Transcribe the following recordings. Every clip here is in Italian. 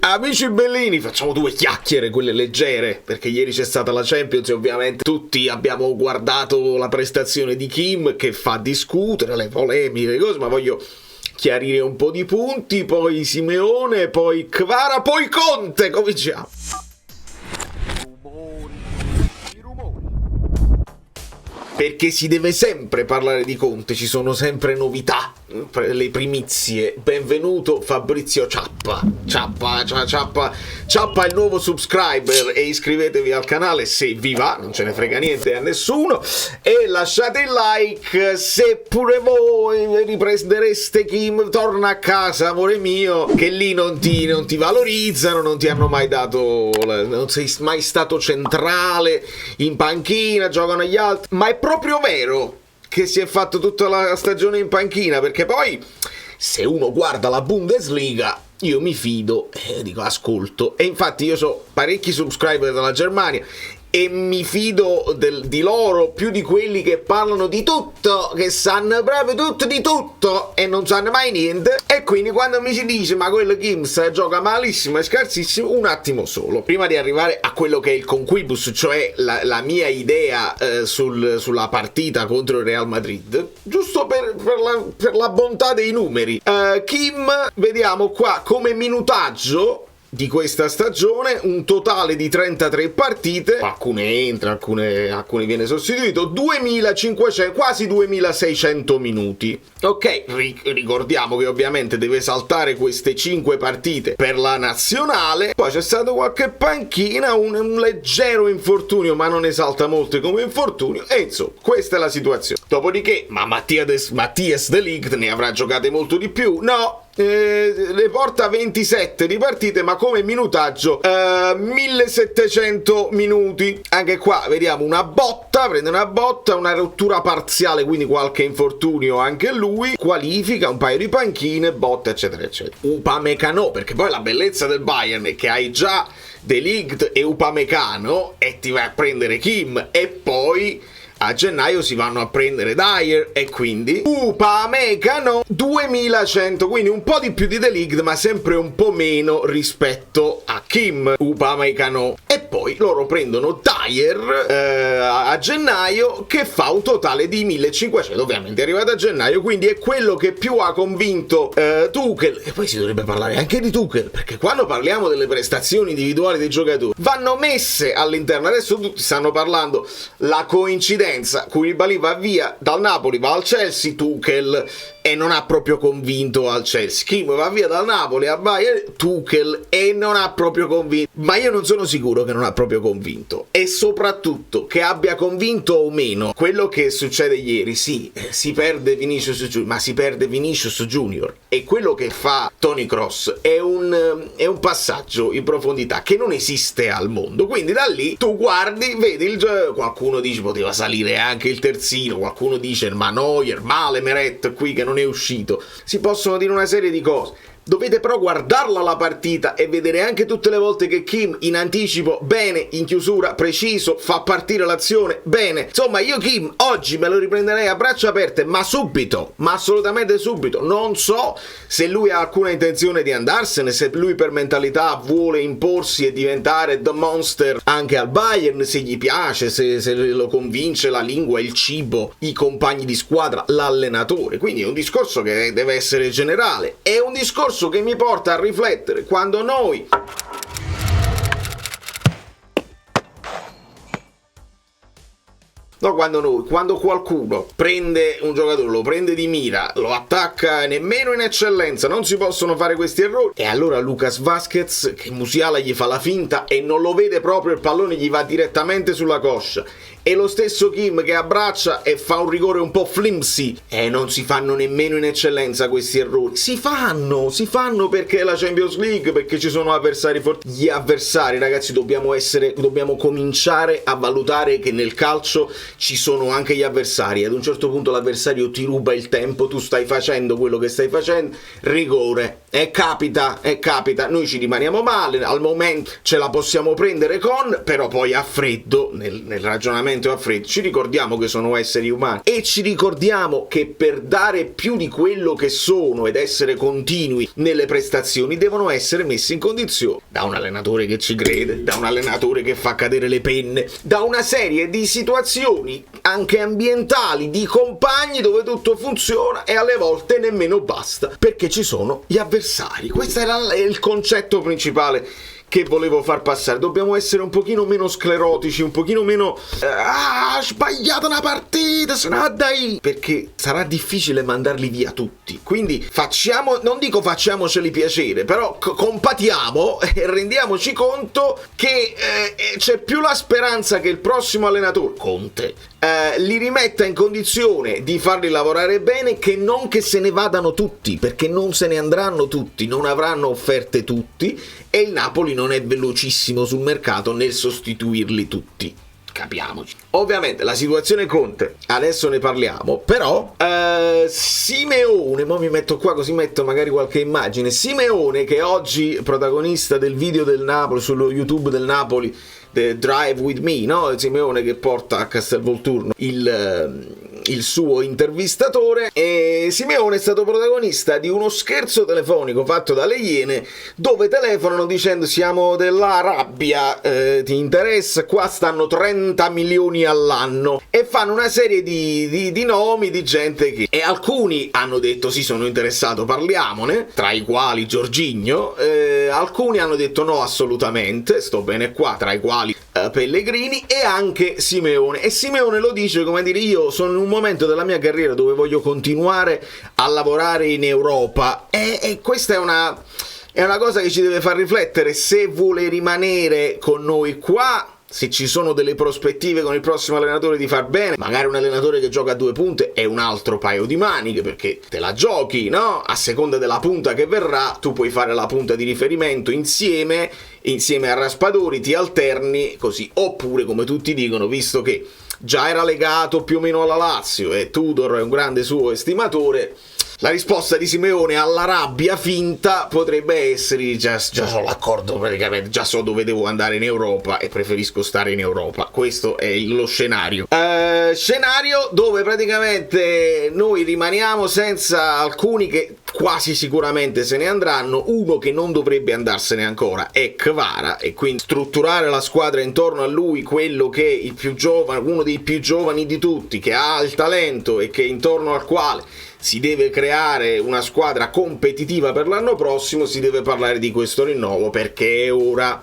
Amici bellini, facciamo due chiacchiere, quelle leggere, perché ieri c'è stata la Champions e ovviamente tutti abbiamo guardato la prestazione di Kim che fa discutere, le polemiche, le cose, ma voglio chiarire un po' di punti, poi Simeone, poi Kvara, poi Conte, cominciamo. Perché si deve sempre parlare di Conte, ci sono sempre novità, le primizie. Benvenuto Fabrizio Ciappa. Ciappa è il nuovo subscriber e iscrivetevi al canale se vi va, non ce ne frega niente a nessuno, e lasciate il like se pure voi riprendereste Kim, torna a casa amore mio, che lì non ti valorizzano, non ti hanno mai dato, non sei mai stato centrale, in panchina, giocano gli altri, ma è proprio vero che si è fatto tutta la stagione in panchina, perché poi se uno guarda la Bundesliga io mi fido e dico ascolto, e infatti io so parecchi subscriber dalla Germania e mi fido di loro più di quelli che parlano di tutto, che sanno proprio tutto di tutto e non sanno mai niente. E quindi quando mi si dice ma quello Kim gioca malissimo e scarsissimo, un attimo solo, prima di arrivare a quello che è il conquibus, cioè la mia idea sulla partita contro il Real Madrid, giusto per la bontà dei numeri. Kim, vediamo qua come minutaggio di questa stagione, un totale di 33 partite, alcune entra, alcune viene sostituito, 2500, quasi 2600 minuti. Ok, ricordiamo che ovviamente deve saltare queste 5 partite per la nazionale, poi c'è stato qualche panchina, un leggero infortunio, ma non esalta molto come infortunio, e insomma, questa è la situazione. Dopodiché, ma Mattias de Ligt ne avrà giocate molto di più? No! Le porta 27 di partite, ma come minutaggio 1700 minuti. Anche qua vediamo prende una botta, una rottura parziale, quindi qualche infortunio anche lui, qualifica, un paio di panchine, botta eccetera eccetera. Upamecano, perché poi la bellezza del Bayern è che hai già De Ligt e Upamecano e ti vai a prendere Kim, e poi a gennaio si vanno a prendere Dyer e quindi Upamecano 2100, quindi un po' di più di De Ligt ma sempre un po' meno rispetto a Kim. Upamecano, e poi loro prendono Dyer a gennaio che fa un totale di 1500, ovviamente è arrivato a gennaio, quindi è quello che più ha convinto Tuchel. E poi si dovrebbe parlare anche di Tuchel, perché quando parliamo delle prestazioni individuali dei giocatori vanno messe all'interno. Adesso tutti stanno parlando la coincidenza, Koulibaly va via dal Napoli, va al Chelsea, Tuchel e non ha proprio convinto al Chelsea. Kim va via dal Napoli al Bayern, Tuchel, e non ha proprio convinto. Ma io non sono sicuro che non ha proprio convinto, e soprattutto che abbia convinto o meno. Quello che succede ieri, sì, si perde Vinicius Junior, ma si perde Vinicius Junior, e quello che fa Toni Kroos è un passaggio in profondità che non esiste al mondo. Quindi da lì tu guardi, vedi il gioco, qualcuno dice poteva salire anche il terzino, qualcuno dice ma Neuer, male Meret qui che non è uscito. Si possono dire una serie di cose. Dovete però guardarla la partita e vedere anche tutte le volte che Kim in anticipo, bene, in chiusura, preciso, fa partire l'azione, bene. Insomma, io Kim oggi me lo riprenderei a braccia aperte, ma subito, ma assolutamente subito. Non so se lui ha alcuna intenzione di andarsene, se lui per mentalità vuole imporsi e diventare the monster anche al Bayern, se gli piace, se lo convince la lingua, il cibo, i compagni di squadra, l'allenatore. Quindi è un discorso che deve essere generale, è un discorso che mi porta a riflettere quando noi quando qualcuno prende un giocatore, lo prende di mira, lo attacca nemmeno in eccellenza, non si possono fare questi errori. E allora Lucas Vazquez, che Musiala gli fa la finta e non lo vede proprio, il pallone gli va direttamente sulla coscia. E lo stesso Kim che abbraccia e fa un rigore un po' flimsy, e non si fanno nemmeno in eccellenza questi errori. Si fanno perché è la Champions League, perché ci sono avversari forti. Gli avversari, ragazzi, dobbiamo cominciare a valutare che nel calcio ci sono anche gli avversari. Ad un certo punto l'avversario ti ruba il tempo, tu stai facendo quello che stai facendo, rigore, capita, noi ci rimaniamo male, al momento ce la possiamo prendere con, però poi a freddo, nel ragionamento a freddo, ci ricordiamo che sono esseri umani e ci ricordiamo che per dare più di quello che sono ed essere continui nelle prestazioni devono essere messi in condizione da un allenatore che ci crede, da un allenatore che fa cadere le penne, da una serie di situazioni anche ambientali, di compagni dove tutto funziona e alle volte nemmeno basta perché ci sono gli avversari. Questo era il concetto principale che volevo far passare. Dobbiamo essere un pochino meno sclerotici, un pochino meno sbagliata una partita, se no dai, perché sarà difficile mandarli via tutti. Quindi non dico facciamoceli piacere, però compatiamo e rendiamoci conto che c'è più la speranza che il prossimo allenatore, Conte, li rimetta in condizione di farli lavorare bene, che non che se ne vadano tutti, perché non se ne andranno tutti, non avranno offerte tutti e il Napoli non è velocissimo sul mercato nel sostituirli tutti. Capiamoci. Ovviamente la situazione Conte, adesso ne parliamo, però Simeone, mo mi metto qua così metto magari qualche immagine. Simeone, che oggi protagonista del video del Napoli sullo YouTube del Napoli, The Drive With Me, no? Simeone che porta a Castelvolturno il suo intervistatore, e Simeone è stato protagonista di uno scherzo telefonico fatto dalle Iene dove telefonano dicendo: siamo dell'Arabia, ti interessa? Qua stanno 30 milioni all'anno, e fanno una serie di nomi di gente che, e alcuni hanno detto sì, sono interessato, parliamone, tra i quali Jorginho, alcuni hanno detto no, assolutamente, sto bene qua, tra i quali Pellegrini e anche Simeone. E Simeone lo dice come dire: io sono in un momento della mia carriera dove voglio continuare a lavorare in Europa, e questa è una cosa che ci deve far riflettere. Se vuole rimanere con noi qua, se ci sono delle prospettive con il prossimo allenatore di far bene, magari un allenatore che gioca a 2 punte è un altro paio di maniche, perché te la giochi, no? A seconda della punta che verrà, tu puoi fare la punta di riferimento insieme a Raspadori, ti alterni così. Oppure, come tutti dicono, visto che già era legato più o meno alla Lazio e Tudor è un grande suo estimatore, la risposta di Simeone alla rabbia finta potrebbe essere: già so l'accordo, praticamente già so dove devo andare in Europa e preferisco stare in Europa. Questo è lo scenario. Scenario dove praticamente noi rimaniamo senza alcuni che quasi sicuramente se ne andranno. Uno che non dovrebbe andarsene ancora è Kvara, e quindi strutturare la squadra intorno a lui, quello che è il più giovane, uno dei più giovani di tutti, che ha il talento e che intorno al quale si deve creare una squadra competitiva per l'anno prossimo. Si deve parlare di questo rinnovo, perché è ora.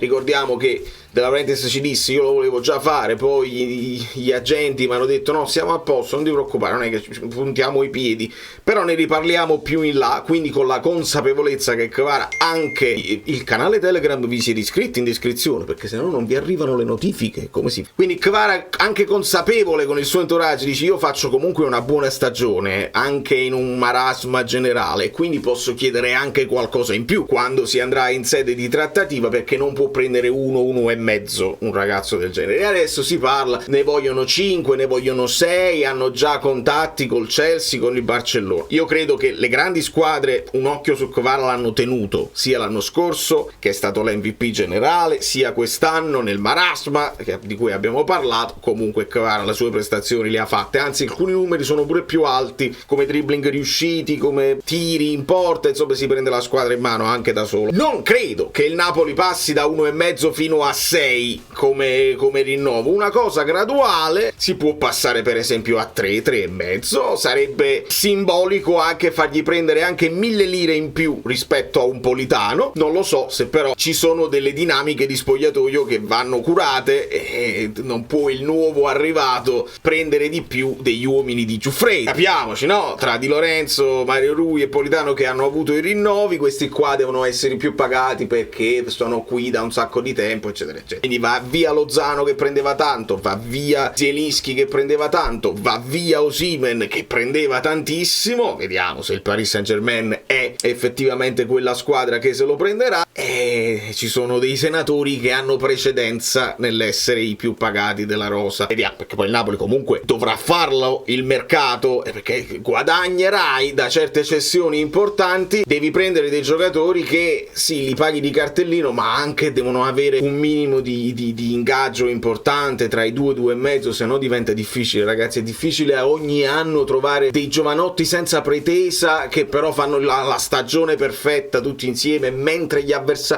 Ricordiamo che De Laurentiis ci disse: io lo volevo già fare, poi gli agenti mi hanno detto no, siamo a posto, non ti preoccupare, non è che ci puntiamo i piedi, però ne riparliamo più in là. Quindi con la consapevolezza che Kvara, anche il canale Telegram vi siete iscritti in descrizione, perché sennò non vi arrivano le notifiche, come si fa. Quindi Kvara, anche consapevole con il suo entourage, dice: io faccio comunque una buona stagione anche in un marasma generale, quindi posso chiedere anche qualcosa in più quando si andrà in sede di trattativa, perché non può prendere 1 e mezzo un ragazzo del genere. E adesso si parla, ne vogliono 5, ne vogliono 6, hanno già contatti col Chelsea, con il Barcellona. Io credo che le grandi squadre un occhio su Kvara l'hanno tenuto, sia l'anno scorso, che è stato l'MVP generale, sia quest'anno nel marasma di cui abbiamo parlato. Comunque Kvara le sue prestazioni le ha fatte, anzi alcuni numeri sono pure più alti, come dribbling riusciti, come tiri in porta, insomma si prende la squadra in mano anche da solo. Non credo che il Napoli passi da 1,5 fino a 6 come rinnovo, una cosa graduale. Si può passare per esempio a 3, 3,5, sarebbe simbolico anche fargli prendere anche 1.000 lire in più rispetto a un Politano. Non lo so se però ci sono delle dinamiche di spogliatoio che vanno curate, e non può il nuovo arrivato prendere di più degli uomini di Giuffredi. Capiamoci, no? Tra Di Lorenzo, Mario Rui e Politano che hanno avuto i rinnovi, questi qua devono essere più pagati perché sono qui lì da un sacco di tempo, eccetera eccetera. Quindi va via Lozano che prendeva tanto, va via Zielinski che prendeva tanto, va via Osimhen che prendeva tantissimo. Vediamo se il Paris Saint-Germain è effettivamente quella squadra che se lo prenderà, e ci sono dei senatori che hanno precedenza nell'essere i più pagati della rosa. Vediamo, perché poi il Napoli comunque dovrà farlo il mercato, perché guadagnerai da certe cessioni importanti, devi prendere dei giocatori che sì, li paghi di cartellino, ma anche devono avere un minimo di ingaggio importante, tra i 2-2,5, se no diventa difficile, ragazzi. È difficile ogni anno trovare dei giovanotti senza pretesa che però fanno la stagione perfetta tutti insieme, mentre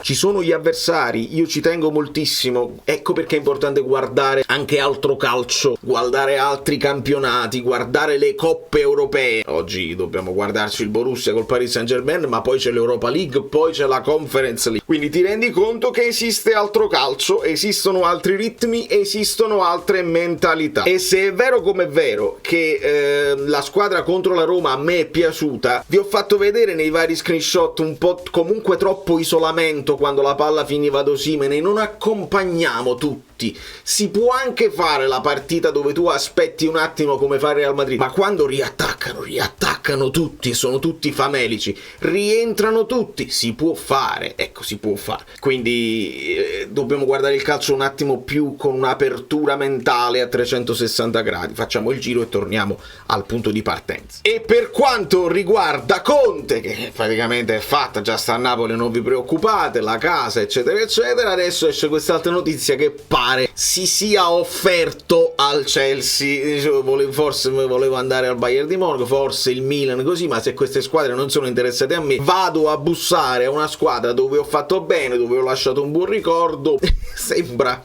ci sono gli avversari. Io ci tengo moltissimo, ecco perché è importante guardare anche altro calcio, guardare altri campionati, guardare le coppe europee. Oggi dobbiamo guardarci il Borussia col Paris Saint-Germain, ma poi c'è l'Europa League, poi c'è la Conference League, quindi ti rendi conto che esiste altro calcio, esistono altri ritmi, esistono altre mentalità. E se è vero come è vero che la squadra contro la Roma a me è piaciuta, vi ho fatto vedere nei vari screenshot un po' comunque troppo isolamento quando la palla finiva ad Osimhen, e non accompagniamo tutti. Si può anche fare la partita dove tu aspetti un attimo come fa il Real Madrid, ma quando riattaccano tutti e sono tutti famelici, rientrano tutti, si può fare, ecco, si può fare. Quindi dobbiamo guardare il calcio un attimo più con un'apertura mentale a 360 gradi, facciamo il giro e torniamo al punto di partenza. E per quanto riguarda Conte, che praticamente è fatta, già sta a Napoli, non vi preoccupate, la casa eccetera eccetera, adesso esce quest'altra notizia che pare si sia offerto al Chelsea. Dicevo, forse volevo andare al Bayern di Monaco, forse il Milan, così, ma se queste squadre non sono interessate a me, vado a bussare a una squadra dove ho fatto bene, dove ho lasciato un buon ricordo. Sembra,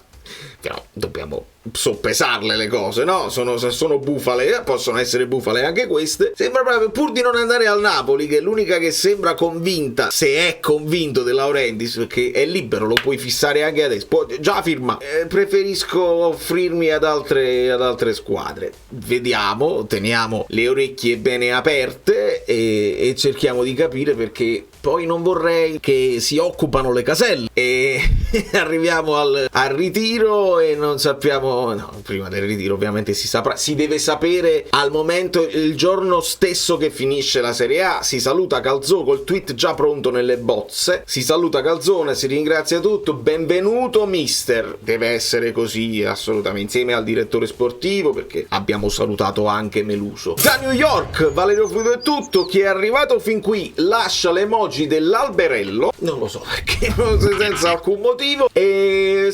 però dobbiamo soppesarle le cose, no? Se sono bufale, possono essere bufale anche queste. Sembra proprio, pur di non andare al Napoli, che è l'unica che sembra convinta, se è convinto, De Laurentiis, perché è libero, lo puoi fissare anche adesso, già firma. Preferisco offrirmi ad altre squadre. Vediamo, teniamo le orecchie bene aperte e cerchiamo di capire, perché poi non vorrei che si occupano le caselle e arriviamo al ritiro e non sappiamo. No, prima del ritiro ovviamente si saprà, si deve sapere al momento, il giorno stesso che finisce la Serie A. Si saluta Calzone col tweet già pronto nelle bozze, si saluta Calzone, si ringrazia tutto, benvenuto mister, deve essere così assolutamente, insieme al direttore sportivo, perché abbiamo salutato anche Meluso. Da New York Valerio Fluido è tutto, chi è arrivato fin qui lascia l'emoji dell'alberello, non lo so perché, senza alcun motivo, e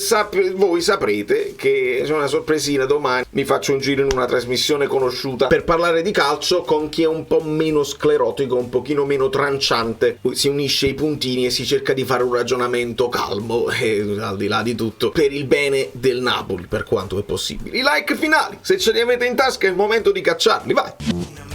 voi saprete che c'è una sorpresina domani, mi faccio un giro in una trasmissione conosciuta per parlare di calcio con chi è un po' meno sclerotico, un pochino meno tranciante, si unisce i puntini e si cerca di fare un ragionamento calmo e al di là di tutto per il bene del Napoli per quanto è possibile. I like finali, se ce li avete in tasca è il momento di cacciarli, vai!